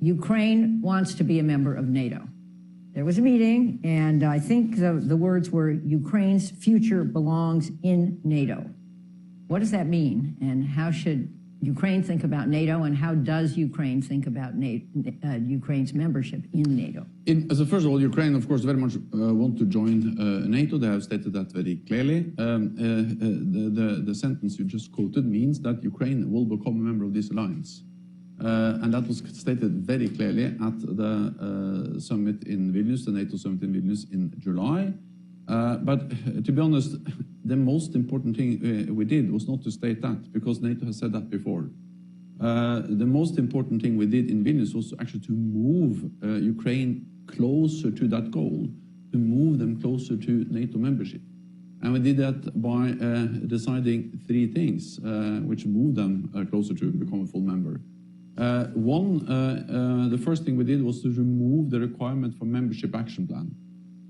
Ukraine wants to be a member of NATO. There was a meeting, and I think the words were, Ukraine's future belongs in NATO. What does that mean, and how should Ukraine think about NATO, and how does Ukraine think about Ukraine's membership in NATO? So first of all, Ukraine, of course, very much want to join NATO. They have stated that very clearly. The sentence you just quoted means that Ukraine will become a member of this alliance. And that was stated very clearly at the summit in Vilnius, the NATO summit in Vilnius in July. But to be honest, the most important thing we did was not to state that, because NATO has said that before. The most important thing we did in Vilnius was actually to move Ukraine closer to that goal, to move them closer to NATO membership. And we did that by deciding three things which moved them closer to become a full member. The first thing we did was to remove the requirement for membership action plan.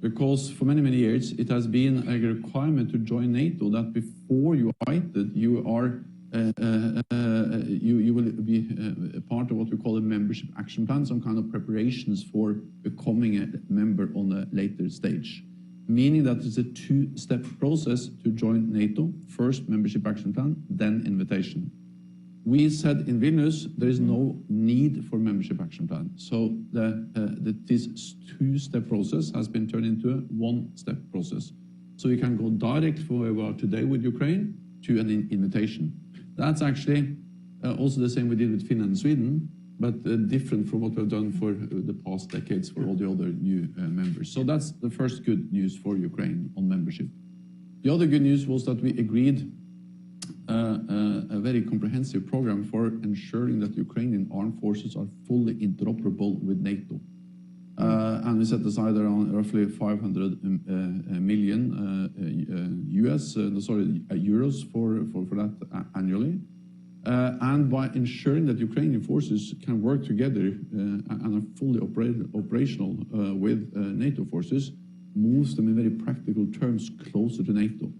Because for many, many years, it has been a requirement to join NATO that before you are invited, you will be a part of what we call a membership action plan, some kind of preparations for becoming a member on a later stage. Meaning that it's a two-step process to join NATO. First, membership action plan, then invitation. We said in Vilnius, there is no need for membership action plan. So this two-step process has been turned into a one-step process. So you can go direct from where we are today with Ukraine to an invitation. That's actually also the same we did with Finland and Sweden, but different from what we've done for the past decades for all the other new members. So that's the first good news for Ukraine on membership. The other good news was that we agreed a very comprehensive program for ensuring that Ukrainian armed forces are fully interoperable with NATO. And we set aside around roughly 500 million euros for that annually. And by ensuring that Ukrainian forces can work together and are fully operational with NATO forces, moves them in very practical terms closer to NATO.